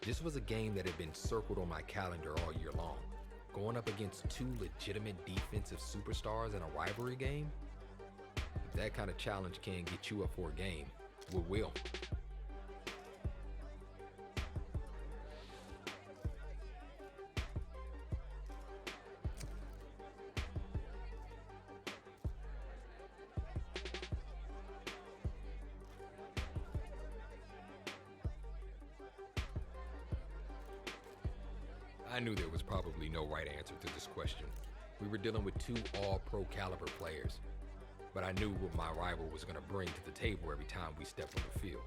This was a game that had been circled on my calendar all year long. Going up against two legitimate defensive superstars in a rivalry game? If that kind of challenge can get you up for a game, what will? I knew there was probably no right answer to this question. We were dealing with two all-pro caliber players, but I knew what my rival was going to bring to the table every time we stepped on the field.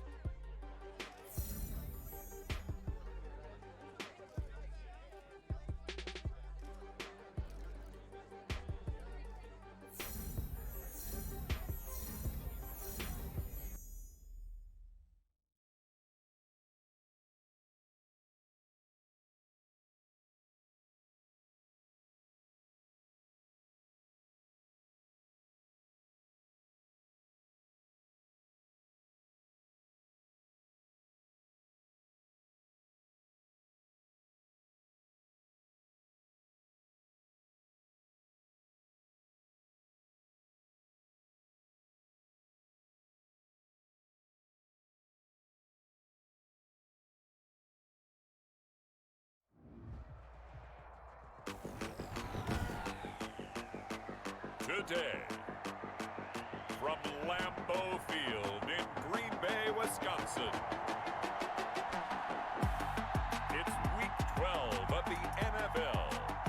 Today, from Lambeau Field in Green Bay, Wisconsin, it's Week 12 of the NFL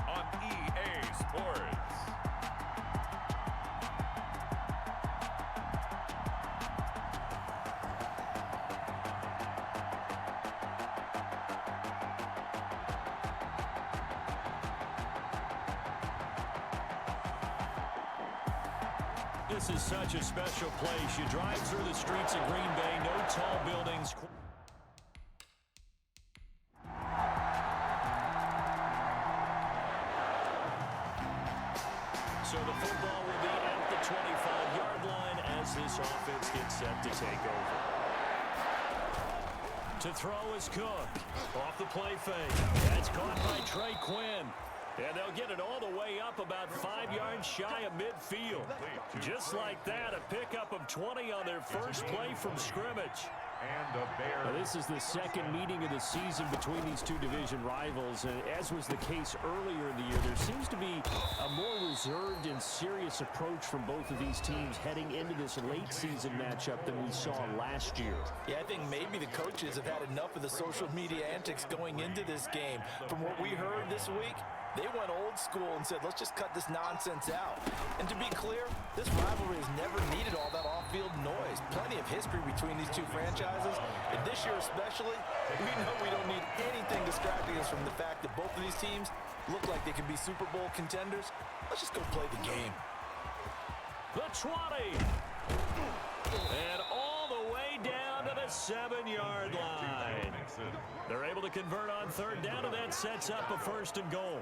on EA Sports. This is such a special place. You drive through the streets of Green Bay, no tall buildings. So the football will be at the 25-yard line as this offense gets set to take over. To throw is Cook. Off the play fake. That's caught by Trey Quinn. And they'll get it all the way up about 5 yards shy of midfield. Just like that, a pickup of 20 on their first play from scrimmage. Now, this is the second meeting of the season between these two division rivals. And as was the case earlier in the year, there seems to be a more reserved and serious approach from both of these teams heading into this late season matchup than we saw last year. Yeah, I think maybe the coaches have had enough of the social media antics going into this game. From what we heard this week, they went old school and said, let's just cut this nonsense out. And to be clear, this rivalry has never needed all that off-field noise. Plenty of history between these two franchises. And this year especially, we know we don't need anything distracting us from the fact that both of these teams look like they can be Super Bowl contenders. Let's just go play the game. The 20. And all the way down to the 7-yard line. They're able to convert on third down, and that sets up a 1st and goal.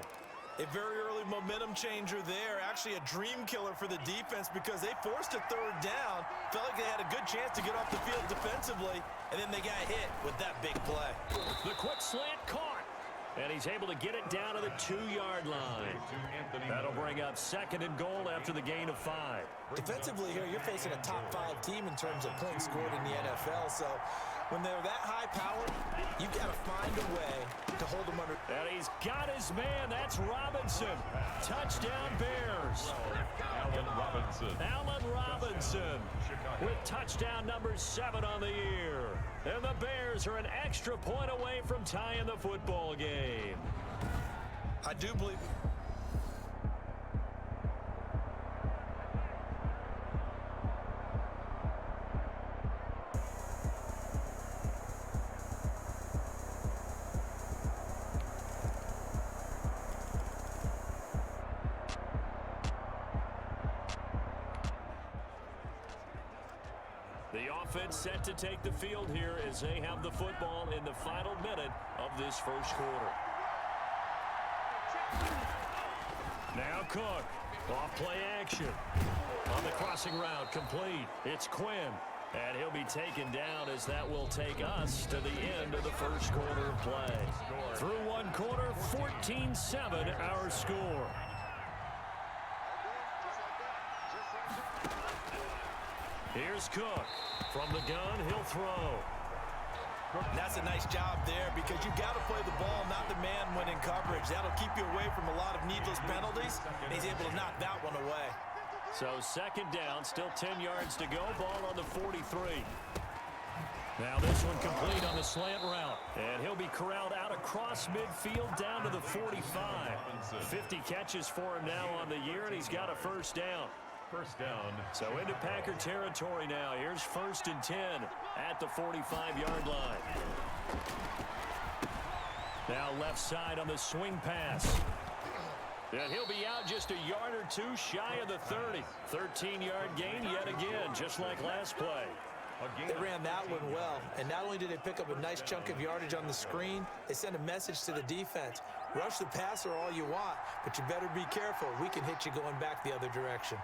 A very early momentum changer there. Actually a dream killer for the defense because they forced a third down. Felt like they had a good chance to get off the field defensively, and then they got hit with that big play. The quick slant caught. And he's able to get it down to the 2-yard line. That'll bring up 2nd and goal after the gain of 5. Defensively here, you're facing a top 5 team in terms of points scored in the NFL. So when they're that high powered, you've got to find a way to hold them under. And he's got his man. That's Robinson. Touchdown Bears. Allen Robinson with touchdown number 7 on the year. And the Bears are an extra point away from tying the football game. I do believe. The offense set to take the field here as they have the football in the final minute of this first quarter. Now Cook, off play action. On the crossing route, complete. It's Quinn. And he'll be taken down as that will take us to the end of the first quarter of play. Through one quarter, 14-7 our score. Here's Cook. From the gun, he'll throw. And that's a nice job there because you've got to play the ball, not the man when in coverage. That'll keep you away from a lot of needless penalties, and he's able to knock that one away. So second down, still 10 yards to go. Ball on the 43. Now this one complete on the slant route. And he'll be corralled out across midfield down to the 45. 50 catches for him now on the year, and he's got a first down. First down. So into Packer territory now. Here's 1st and 10 at the 45-yard line. Now left side on the swing pass. And he'll be out just a yard or two shy of the 30. 13-yard gain yet again, just like last play. They ran that one well, and not only did they pick up a nice chunk of yardage on the screen, they sent a message to the defense. Rush the passer all you want, but you better be careful. We can hit you going back the other direction.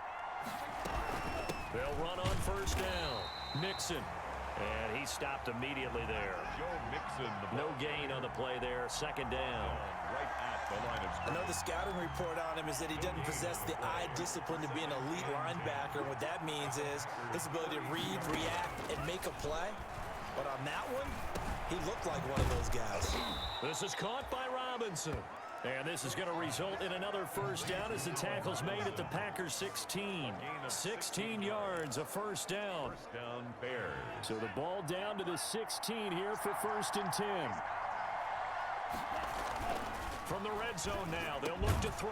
They'll run on first down. Mixon. And he stopped immediately there. Joe Mixon. No gain on the play there. Second down. Right at the line of scrimmage. Another scouting report on him is that he doesn't possess the eye discipline to be an elite linebacker. What that means is his ability to read, react, and make a play. But on that one, he looked like one of those guys. This is caught by Robinson. And this is going to result in another first down as the tackle's made at the Packers 16. 16 yards, a first down. First down, Bears. So the ball down to the 16 here for 1st and 10. From the red zone now, they'll look to throw.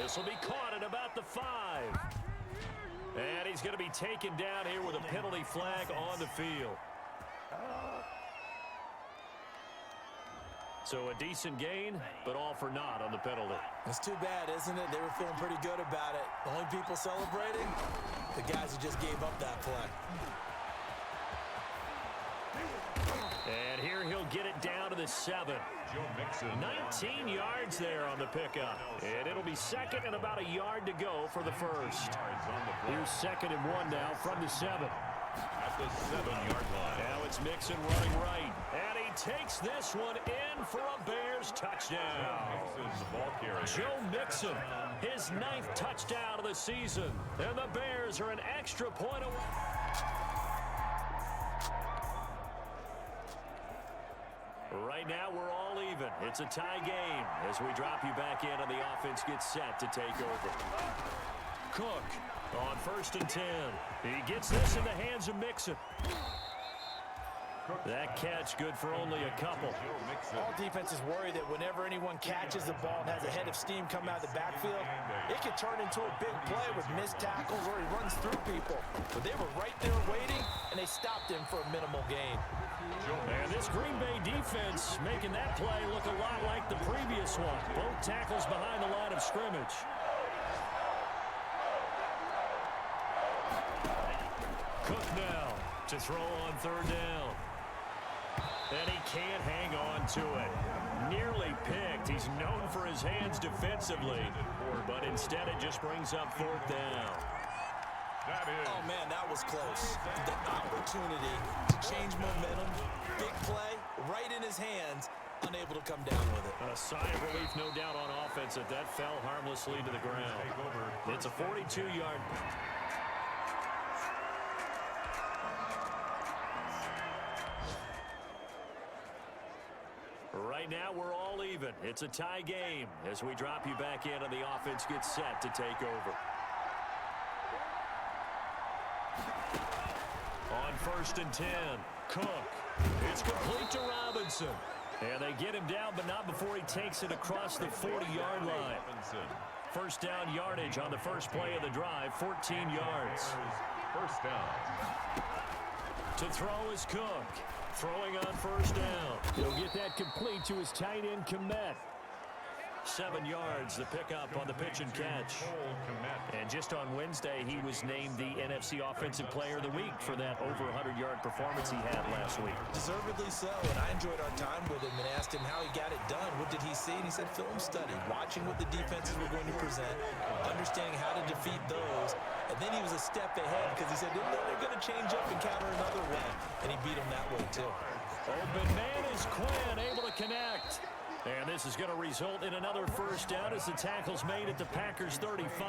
This will be caught at about the 5. And he's going to be taken down here with a penalty flag on the field. So a decent gain, but all for naught on the penalty. It's too bad, isn't it? They were feeling pretty good about it. The only people celebrating, the guys who just gave up that play. And here he'll get it down to the 7. Joe Mixon. 19 yards there on the pickup. And it'll be second and about a yard to go for the first. Here's 2nd and 1 now from the 7. At the 7-yard line. Now it's Mixon running right. And he takes this one in for a Bears touchdown. Mixon's the ball carrier. Joe Mixon, his 9th touchdown of the season. And the Bears are an extra point away. Right now, we're all even. It's a tie game as we drop you back in and the offense gets set to take over. Cook on 1st and 10. He gets this in the hands of Mixon. That catch good for only a couple. All defenses worry that whenever anyone catches the ball and has a head of steam come out of the backfield, it can turn into a big play with missed tackles where he runs through people. But they were right there waiting, and they stopped him for a minimal gain. And this Green Bay defense making that play look a lot like the previous one. Both tackles behind the line of scrimmage. Cook now to throw on 3rd down. And he can't hang on to it. Nearly picked. He's known for his hands defensively. But instead it just brings up 4th down. Oh, man, that was close. The opportunity to change momentum, big play, right in his hands, unable to come down with it. A sigh of relief, no doubt, on offense that fell harmlessly to the ground. It's a 42-yard. Right now, we're all even. It's a tie game as we drop you back in and the offense gets set to take over. On 1st and 10, Cook. It's complete to Robinson. And they get him down, but not before he takes it across the 40-yard line. First down yardage on the first play of the drive, 14 yards. First down. To throw is Cook. Throwing on 1st down. He'll get that complete to his tight end, Komet. 7 yards, the pickup on the pitch and catch. And just on Wednesday, he was named the NFC Offensive Player of the Week for that over 100-yard performance he had last week. Deservedly so, and I enjoyed our time with him and asked him how he got it done. What did he see? And he said film study, watching what the defenses were going to present, understanding how to defeat those. And then he was a step ahead because he said, they're going to change up and counter another way. And he beat them that way, too. Open man is Quinn, able to connect. And this is going to result in another first down as the tackle's made at the Packers 35.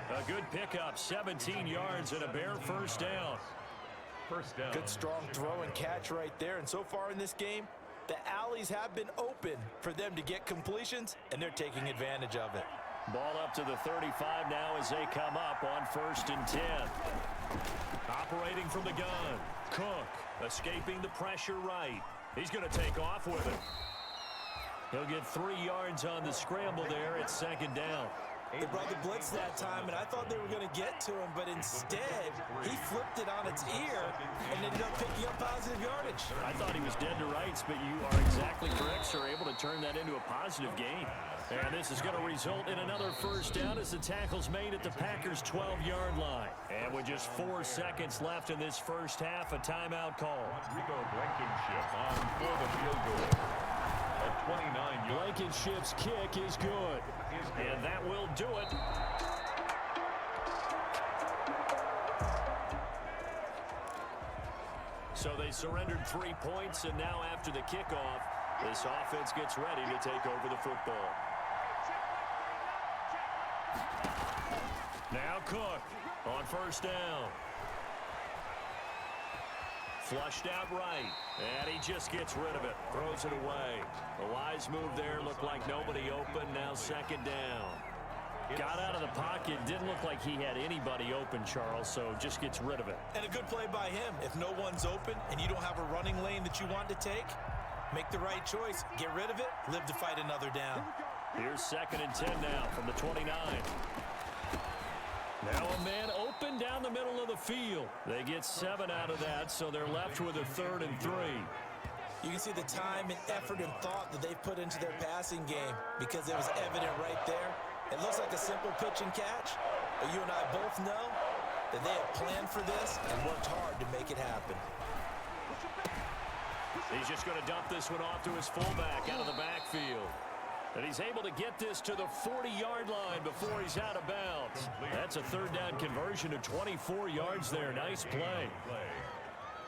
A good pickup, 17 yards and a bare first down. First down. Good strong throw and catch right there. And so far in this game, the alleys have been open for them to get completions, and they're taking advantage of it. Ball up to the 35 now as they come up on 1st and 10. Operating from the gun. Cook escaping the pressure right. He's going to take off with it. He'll get 3 yards on the scramble there at 2nd down. They brought the blitz that time, and I thought they were going to get to him, but instead, he flipped it on its ear and ended up picking up positive yardage. I thought he was dead to rights, but you are exactly correct, sir. Able to turn that into a positive gain. And this is going to result in another first down as the tackle's made at the Packers' 12-yard line. And with just 4 seconds left in this first half, a timeout call. Rico Blankenship on for the field goal. A 29-yard. Blankenship's kick is good. And that will do it. So they surrendered 3 points, and now after the kickoff, this offense gets ready to take over the football. Now Cook on first down. Flushed out right, and he just gets rid of it, throws it away. A wise move there, looked like nobody open, now 2nd down. Got out of the pocket, didn't look like he had anybody open, Charles, so just gets rid of it. And a good play by him. If no one's open and you don't have a running lane that you want to take, make the right choice, get rid of it, live to fight another down. Here's 2nd and 10 now from the 29. Now a man open down the middle of the field. They get 7 out of that, so they're left with a 3rd and 3. You can see the time and effort and thought that they've put into their passing game because it was evident right there. It looks like a simple pitch and catch, but you and I both know that they have planned for this and worked hard to make it happen. He's just going to dump this one off to his fullback out of the backfield. And he's able to get this to the 40-yard line before he's out of bounds. That's a 3rd down conversion of 24 yards there. Nice play.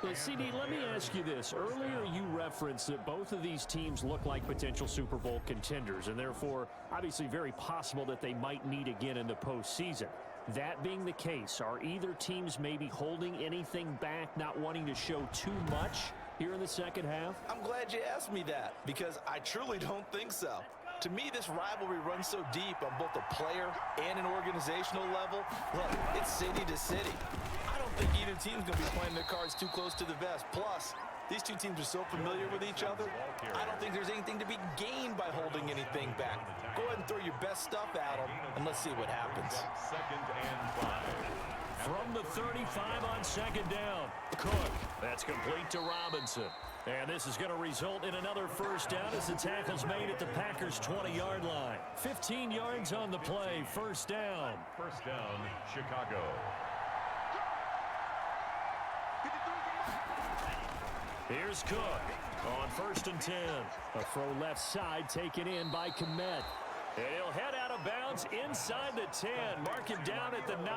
Well, CD, let me ask you this. Earlier you referenced that both of these teams look like potential Super Bowl contenders, and therefore obviously very possible that they might meet again in the postseason. That being the case, are either teams maybe holding anything back, not wanting to show too much here in the second half? I'm glad you asked me that because I truly don't think so. To me, this rivalry runs so deep on both a player and an organizational level. Look, it's city to city. I don't think either team's going to be playing their cards too close to the vest. Plus, these two teams are so familiar with each other, I don't think there's anything to be gained by holding anything back. Go ahead and throw your best stuff at them, and let's see what happens. 2nd and 5. From the 35 on 2nd down, Cook. That's complete to Robinson. And this is going to result in another first down as the tackle's made at the Packers' 20-yard line. 15 yards on the play, first down. First down, Chicago. Here's Cook on 1st and 10. A throw left side taken in by Komet. And he'll head out of bounds inside the 10. Mark him down at the 9.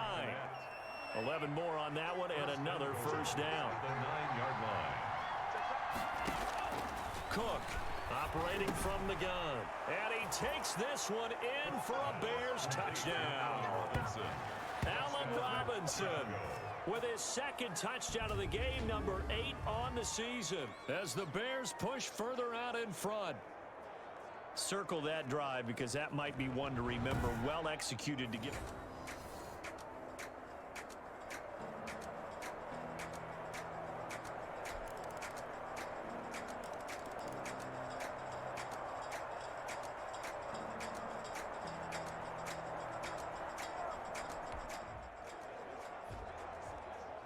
11 more on that one and another first down. The 9-yard line. Cook operating from the gun. And he takes this one in for a Bears touchdown. Allen Robinson with his 2nd touchdown of the game, number 8 on the season, as the Bears push further out in front. Circle that drive because that might be one to remember. Well executed to get.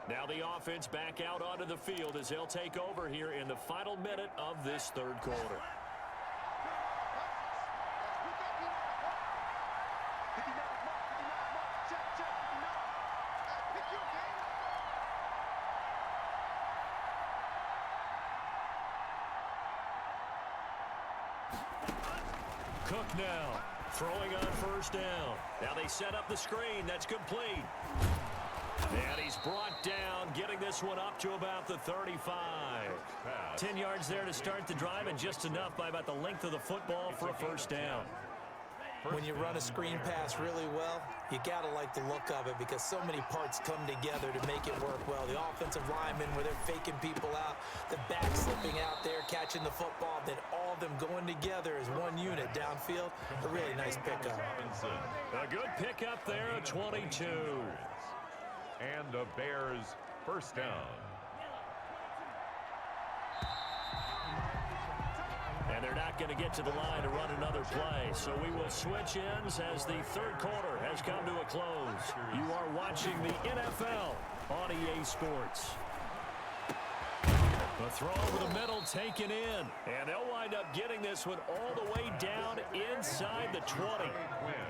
Now the offense back out onto the field as they'll take over here in the final minute of this 3rd quarter. Cook now, throwing on first down. Now they set up the screen. That's complete. And he's brought down, getting this one up to about the 35. 10 yards there to start the drive, and just enough by about the length of the football for a first down. When you run a screen pass really well, you got to like the look of it because so many parts come together to make it work well. The offensive linemen, where they're faking people out, the back slipping out there, catching the football, then all of them going together as one unit downfield. A really nice pickup. A good pickup there at 22. And the Bears first down. And they're not going to get to the line to run another play. So we will switch ends as the third quarter has come to a close. You are watching the NFL on EA Sports. The throw over the middle taken in. And they'll wind up getting this one all the way down inside the 20.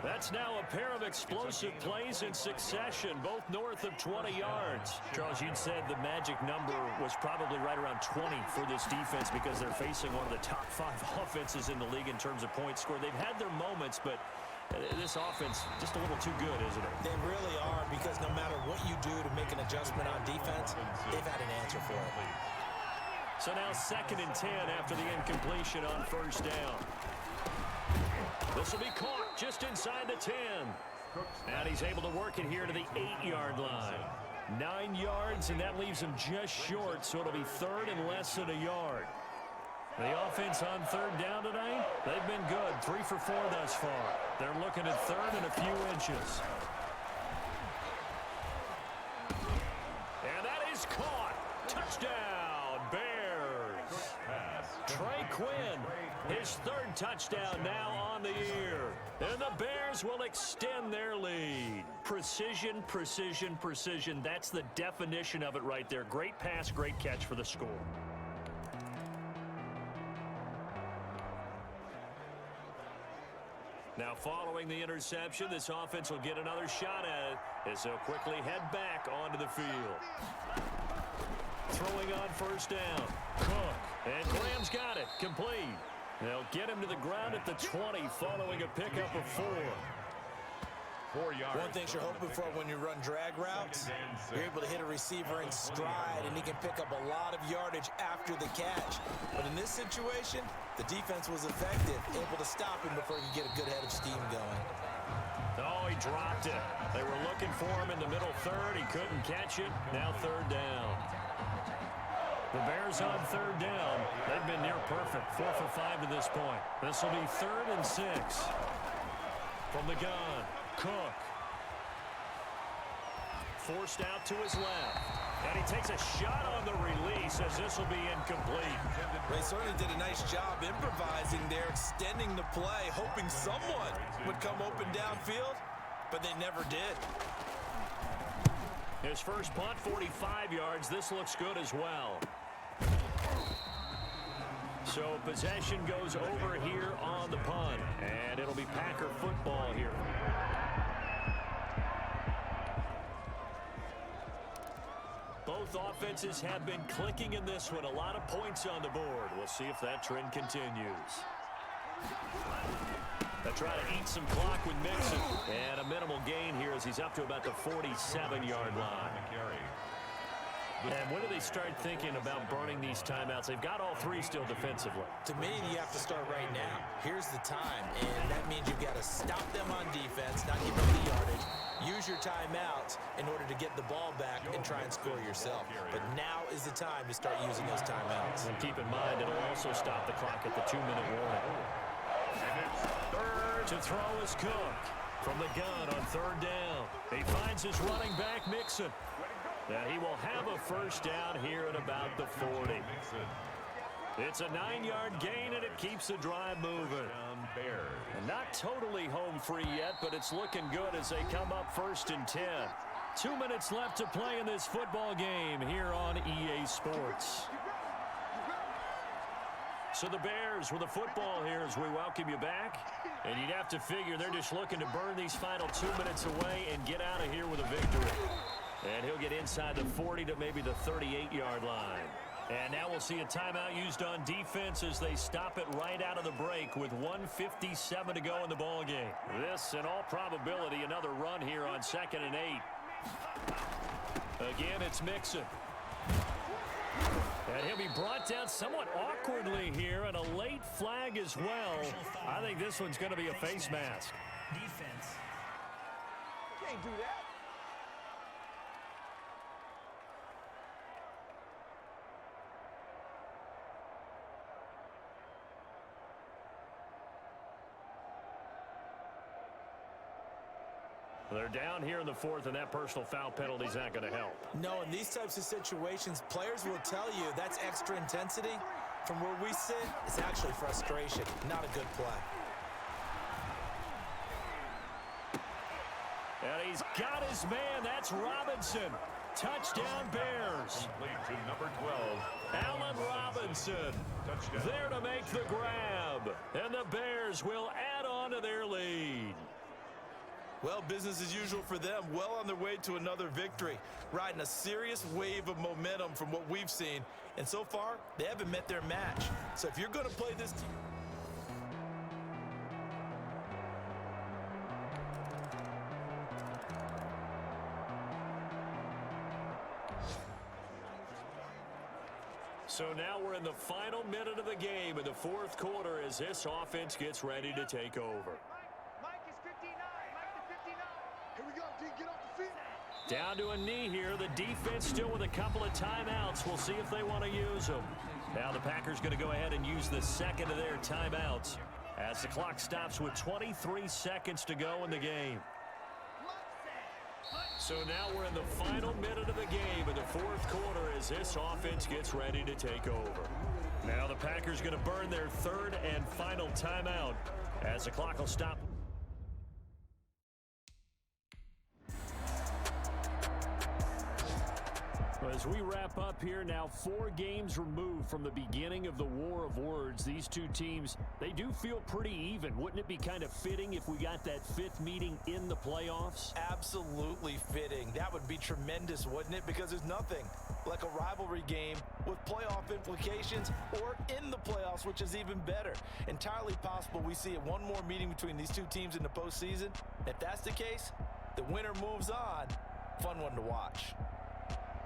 That's now a pair of explosive plays in succession, both north of 20 yards. Charles, you'd said the magic number was probably right around 20 for this defense because they're facing one of the top 5 offenses in the league in terms of points scored. They've had their moments, but this offense just a little too good, isn't it? They really are, because no matter what you do to make an adjustment on defense, they've had an answer for it. So now 2nd and 10 after the incompletion on first down. This will be caught just inside the 10. And he's able to work it here to the 8-yard line. 9 yards, and that leaves him just short, so it'll be 3rd and less than a yard. The offense on 3rd down tonight, they've been good. 3 for 4 thus far. They're looking at 3rd and a few inches. And that is caught. Touchdown, Bears. Trey Quinn, his 3rd touchdown now on the year. And the Bears will extend their lead. Precision, precision, precision. That's the definition of it right there. Great pass, great catch for the score. Now following the interception, this offense will get another shot at it as they'll quickly head back onto the field. Throwing on first down. Cook. And Graham's got it. Complete. They'll get him to the ground at the 20 following a pickup of 4. 4 yards. One thing you're hoping for when you run drag routes, you're able to hit a receiver in stride, and he can pick up a lot of yardage after the catch. But in this situation, the defense was effective, able to stop him before he could get a good head of steam going. Oh, he dropped it. They were looking for him in the middle 3rd. He couldn't catch it. Now 3rd down. The Bears on 3rd down. They've been near perfect. 4 for 5 to this point. This will be 3rd and 6. From the gun, Cook. Forced out to his left. And he takes a shot on the release as this will be incomplete. They certainly did a nice job improvising there, extending the play, hoping someone would come open downfield, but they never did. His first punt, 45 yards. This looks good as well. So possession goes over here on the punt, and it'll be Packer football here. Both offenses have been clicking in this one. A lot of points on the board. We'll see if that trend continues. They'll try to eat some clock with Mixon. And a minimal gain here as he's up to about the 47-yard line. And when do they start thinking about burning these timeouts? They've got all 3 still defensively. To me, you have to start right now. Here's the time, and that means you've got to stop them on defense, not give them the yardage. Use your timeouts in order to get the ball back and try and score yourself. But now is the time to start using those timeouts. And keep in mind, it'll also stop the clock at the 2-minute warning. Third to throw is Cook. From the gun on 3rd down. He finds his running back, Mixon. And he will have a first down here at about the 40. It's a 9-yard gain, and it keeps the drive moving. And not totally home free yet, but it's looking good as they come up 1st and 10. 2 minutes left to play in this football game here on EA Sports. So the Bears with the football here as we welcome you back. And you'd have to figure they're just looking to burn these final 2 minutes away and get out of here with a victory. And he'll get inside the 40 to maybe the 38-yard line. And now we'll see a timeout used on defense as they stop it right out of the break with 1:57 to go in the ball game. This, in all probability, another run here on 2nd and 8. Again, it's Mixon. And he'll be brought down somewhat awkwardly here, and a late flag as well. I think this one's going to be a face mask. Defense. Can't do that. They're down here in the 4th, and that personal foul penalty's not going to help. No, in these types of situations, players will tell you that's extra intensity. From where we sit, it's actually frustration, not a good play. And he's got his man. That's Robinson. Touchdown, Bears. To number 12. Allen Robinson there to make the grab. And the Bears will add on to their lead. Well, business as usual for them. Well on their way to another victory. Riding a serious wave of momentum from what we've seen. And so far, they haven't met their match. So if you're going to play this team... So now we're in the final minute of the game in the 4th quarter as this offense gets ready to take over. Down to a knee here. The defense still with a couple of timeouts. We'll see if they want to use them. Now the Packers going to go ahead and use the second of their timeouts as the clock stops with 23 seconds to go in the game. So now we're in the final minute of the game in the 4th quarter as this offense gets ready to take over. Now the Packers going to burn their 3rd and final timeout as the clock will stop. As we wrap up here now, 4 games removed from the beginning of the war of words, these two teams, they do feel pretty even. Wouldn't it be kind of fitting if we got that 5th meeting in the playoffs? Absolutely fitting. That would be tremendous, wouldn't it? Because there's nothing like a rivalry game with playoff implications or in the playoffs, which is even better. Entirely possible we see one more meeting between these two teams in the postseason. If that's the case, the winner moves on. Fun one to watch.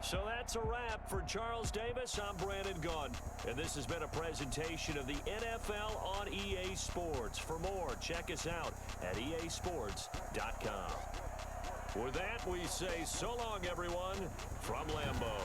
So that's a wrap for Charles Davis. I'm Brandon Gunn, and this has been a presentation of the NFL on EA Sports. For more, check us out at easports.com. With that, we say so long, everyone, from Lambeau.